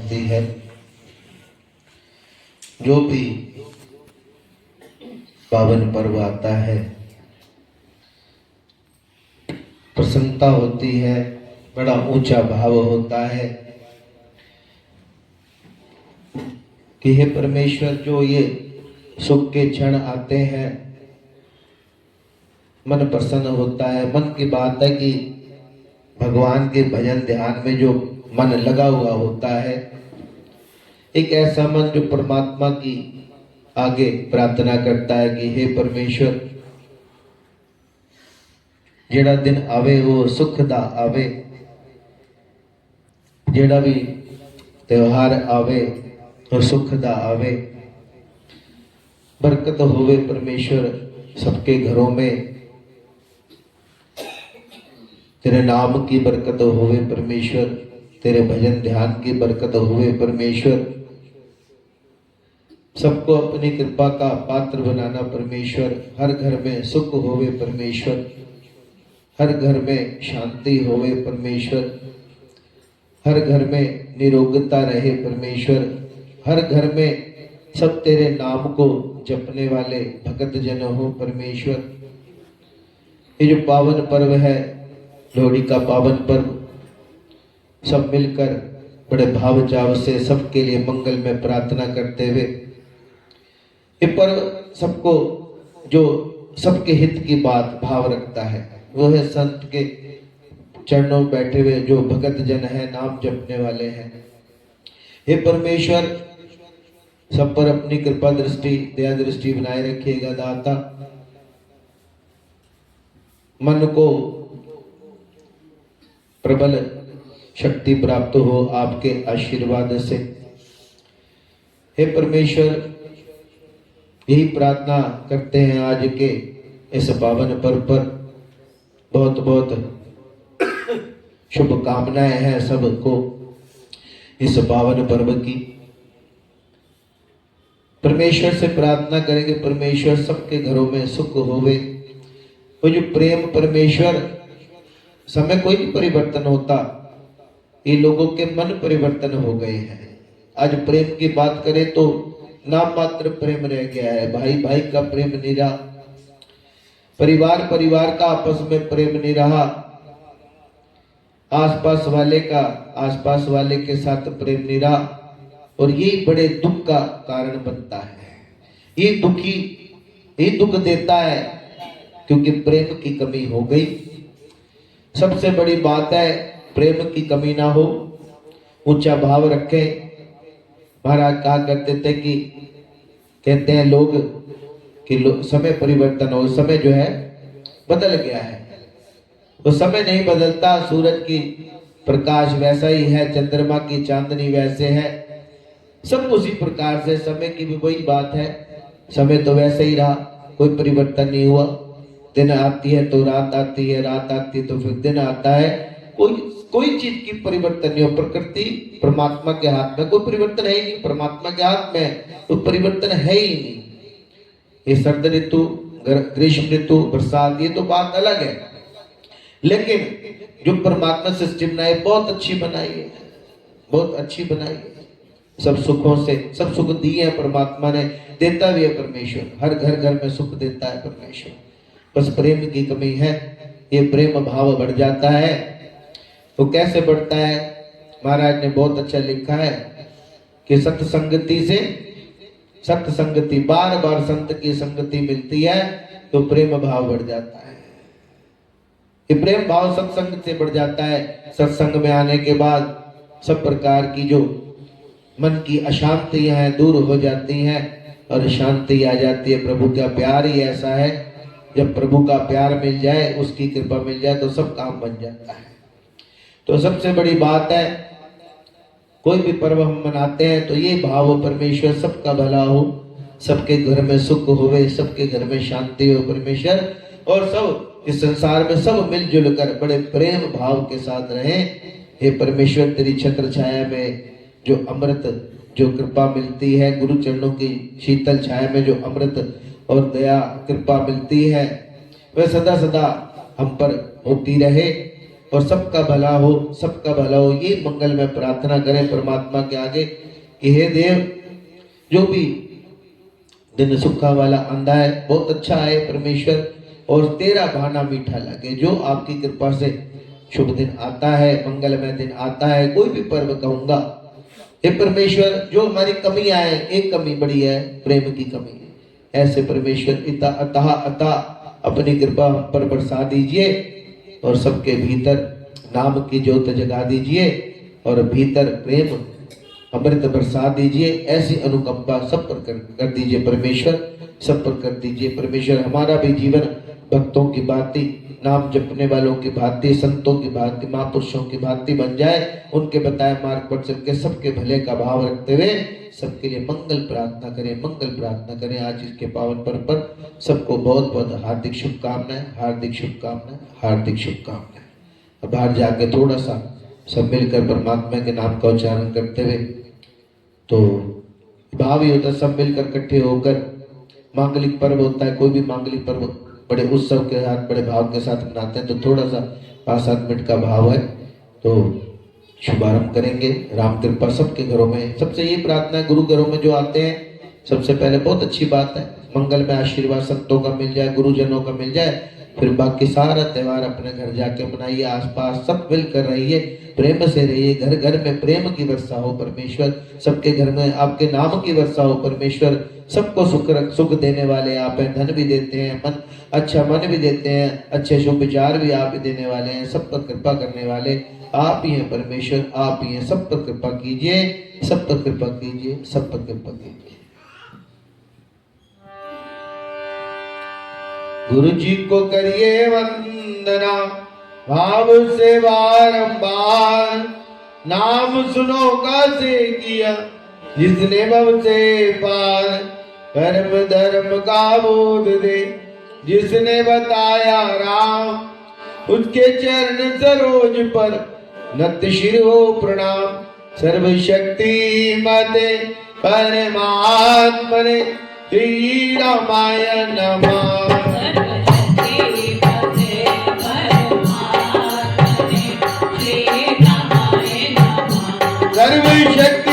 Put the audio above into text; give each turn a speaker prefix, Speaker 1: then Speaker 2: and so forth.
Speaker 1: होती है। जो भी पावन पर्व आता है प्रसन्नता होती है, बड़ा ऊंचा भाव होता है कि हे परमेश्वर, जो ये सुख के क्षण आते हैं मन प्रसन्न होता है। मन की बात है कि भगवान के भजन ध्यान में जो मन लगा हुआ होता है, एक ऐसा मन जो परमात्मा की आगे प्रार्थना करता है कि हे परमेश्वर, जेड़ा दिन आवे वो सुख दा आवे, जेड़ा भी त्योहार आवे वो सुख दा आवे, बरकत होवे परमेश्वर सबके घरों में, तेरे नाम की बरकत होवे परमेश्वर, तेरे भजन ध्यान की बरकत होवे परमेश्वर, सबको अपनी कृपा का पात्र बनाना परमेश्वर, हर घर में सुख होवे परमेश्वर, हर घर में शांति होवे परमेश्वर, हर घर में निरोगता रहे परमेश्वर, हर घर में सब तेरे नाम को जपने वाले भगत जन हो परमेश्वर। ये जो पावन पर्व है, लोहड़ी का पावन पर्व, सब मिलकर बड़े भाव चाव से सबके लिए मंगल में प्रार्थना करते हुए ये पर्व सबको, जो सबके हित की बात भाव रखता है, वो है संत के चरणों में बैठे हुए जो भगत जन है, नाम जपने वाले हैं। हे परमेश्वर, सब पर अपनी कृपा दृष्टि, दया दृष्टि बनाए रखिएगा दाता। मन को प्रबल शक्ति प्राप्त हो आपके आशीर्वाद से। हे परमेश्वर, यही प्रार्थना करते हैं आज के इस पावन पर्व पर। बहुत बहुत शुभकामनाएं हैं सबको इस पावन पर्व की। परमेश्वर से प्रार्थना करेंगे, परमेश्वर सबके घरों में सुख होवे। वो जो प्रेम परमेश्वर, समय कोई नहीं परिवर्तन होता, ये लोगों के मन परिवर्तन हो गए हैं। आज प्रेम की बात करें तो नाम मात्र प्रेम रह गया है, भाई भाई का प्रेम नहीं रहा, परिवार परिवार का आपस में प्रेम नहीं रहा, आसपास वाले का आसपास वाले के साथ प्रेम नहीं रहा, और यही बड़े दुख का कारण बनता है। ये दुख देता है क्योंकि प्रेम की कमी हो गई। सबसे बड़ी बात है प्रेम की कमी ना हो, ऊंचा भाव रखे। महाराज कहा करते थे कि कहते हैं लोग कि समय परिवर्तन हो, समय जो है बदल गया है। वो समय नहीं बदलता, सूरज की प्रकाश वैसा ही है, चंद्रमा की चांदनी वैसे है, सब उसी प्रकार से समय की भी वही बात है। समय तो वैसे ही रहा, कोई परिवर्तन नहीं हुआ। दिन आती है तो रात आती है, रात आती है तो फिर दिन आता है। कोई चीज की परिवर्तन नहीं हो। प्रकृति परमात्मा के हाथ में, कोई परिवर्तन है ही नहीं। परमात्मा के हाथ में तो परिवर्तन है ही नहीं। ये सर्द ऋतु, ग्रीष्म ऋतु, बरसात, ये तो बात अलग है, लेकिन जो परमात्मा सिस्टम बनाई बहुत अच्छी बनाई है, बहुत अच्छी बनाई है। सब सुखों से सब सुख दिए हैं परमात्मा ने, देता भी है परमेश्वर। हर घर घर में सुख देता है परमेश्वर, बस प्रेम की कमी है। ये प्रेम भाव बढ़ जाता है तो कैसे बढ़ता है? महाराज ने बहुत अच्छा लिखा है कि सत्संगति से, सत्संगति, बार बार संत की संगति मिलती है तो प्रेम भाव बढ़ जाता है। ये प्रेम भाव सत्संग से बढ़ जाता है। सत्संग में आने के बाद सब प्रकार की जो मन की अशांतियां हैं दूर हो जाती हैं और शांति आ जाती है। प्रभु का प्यार ही ऐसा है, जब प्रभु का प्यार मिल जाए, उसकी कृपा मिल जाए तो सब काम बन जाता है। तो सबसे बड़ी बात है, कोई भी पर्व हम मनाते हैं तो ये भाव परमेश्वर सबका भला हो, सबके घर में सुख होवे, सबके घर में शांति हो परमेश्वर, और सब इस संसार में सब मिलजुल कर बड़े प्रेम भाव के साथ रहें। हे परमेश्वर, तेरी छत्र छाया में जो अमृत, जो कृपा मिलती है, गुरु चरणों की शीतल छाया में जो अमृत और दया कृपा मिलती है, वह सदा सदा हम पर होती रहे। और सबका भला हो, सबका भला हो। ये मंगल में प्रार्थना करें परमात्मा के आगे कि हे देव, जो भी दिन सुखा वाला आंधा है बहुत अच्छा है परमेश्वर, और तेरा भाना मीठा लगे। जो आपकी कृपा से शुभ दिन आता है, मंगलमय दिन आता है, कोई भी पर्व कहूंगा, हे परमेश्वर जो हमारी कमियां है, एक कमी बड़ी है, प्रेम की कमी है। ऐसे परमेश्वर अतः अतः अपनी कृपा हम पर बरसा दीजिए और सबके भीतर नाम की ज्योत जगा दीजिए और भीतर प्रेम अमृत बरसा दीजिए। ऐसी अनुकंपा सब पर कर दीजिए परमेश्वर, सब पर कर दीजिए परमेश्वर। हमारा भी जीवन भक्तों की भांति, नाम जपने वालों की भांति, संतों की भांति, महापुरुषों की भांति बन जाए। उनके बताए मार्ग पर चल के सबके भले का भाव रखते हुए सबके लिए मंगल प्रार्थना करें, मंगल प्रार्थना करें। आज इसके पावन पर्व पर सबको बहुत बहुत हार्दिक शुभकामनाएं, हार्दिक शुभकामनाएं, हार्दिक शुभकामनाएं। अब बाहर जाके थोड़ा सा सब मिलकर परमात्मा के नाम का उच्चारण करते हुए, तो भाव ही होता है सब मिलकर इकट्ठे होकर मांगलिक पर्व होता है। कोई भी मांगलिक पर्व बड़े उत्सव के साथ, बड़े भाव के साथ मनाते हैं। तो थोड़ा सा 5-7 मिनट का भाव है, तो शुभारंभ करेंगे। राम कृपा सबके घरों में। सबसे ये प्रार्थना है, गुरु घरों में जो आते हैं, सबसे पहले बहुत अच्छी बात है, मंगल में आशीर्वाद संतों का मिल जाए, गुरुजनों का मिल जाए। फिर बाकी सारा त्योहार अपने घर जाके मनाइए, आसपास सब मिलकर रहिए, प्रेम से रहिए। घर घर में प्रेम की वर्षा हो परमेश्वर, सबके घर में आपके नाम की वर्षा हो परमेश्वर। सबको सुख देने वाले आप हैं, धन भी देते हैं, अच्छा मन भी देते हैं, अच्छे शुभ विचार भी आप ही देने वाले हैं। सब पर कृपा करने वाले आप ही हैं परमेश्वर, आप ही हैं। सब पर कृपा कीजिए, सब पर कृपा कीजिए, सब पर कृपा कीजिए। गुरु जी को करिए वंदना भाव से बारंबार, नाम सुनो कासे किया जिसने भव से पार। कर्म धर्म का बोध दे जिसने बताया राम, उसके चरण सरोज पर नत शिर हो प्रणाम। सर्वशक्ति मते परमात्मने श्री रामाय नमः। सर्वशक्ति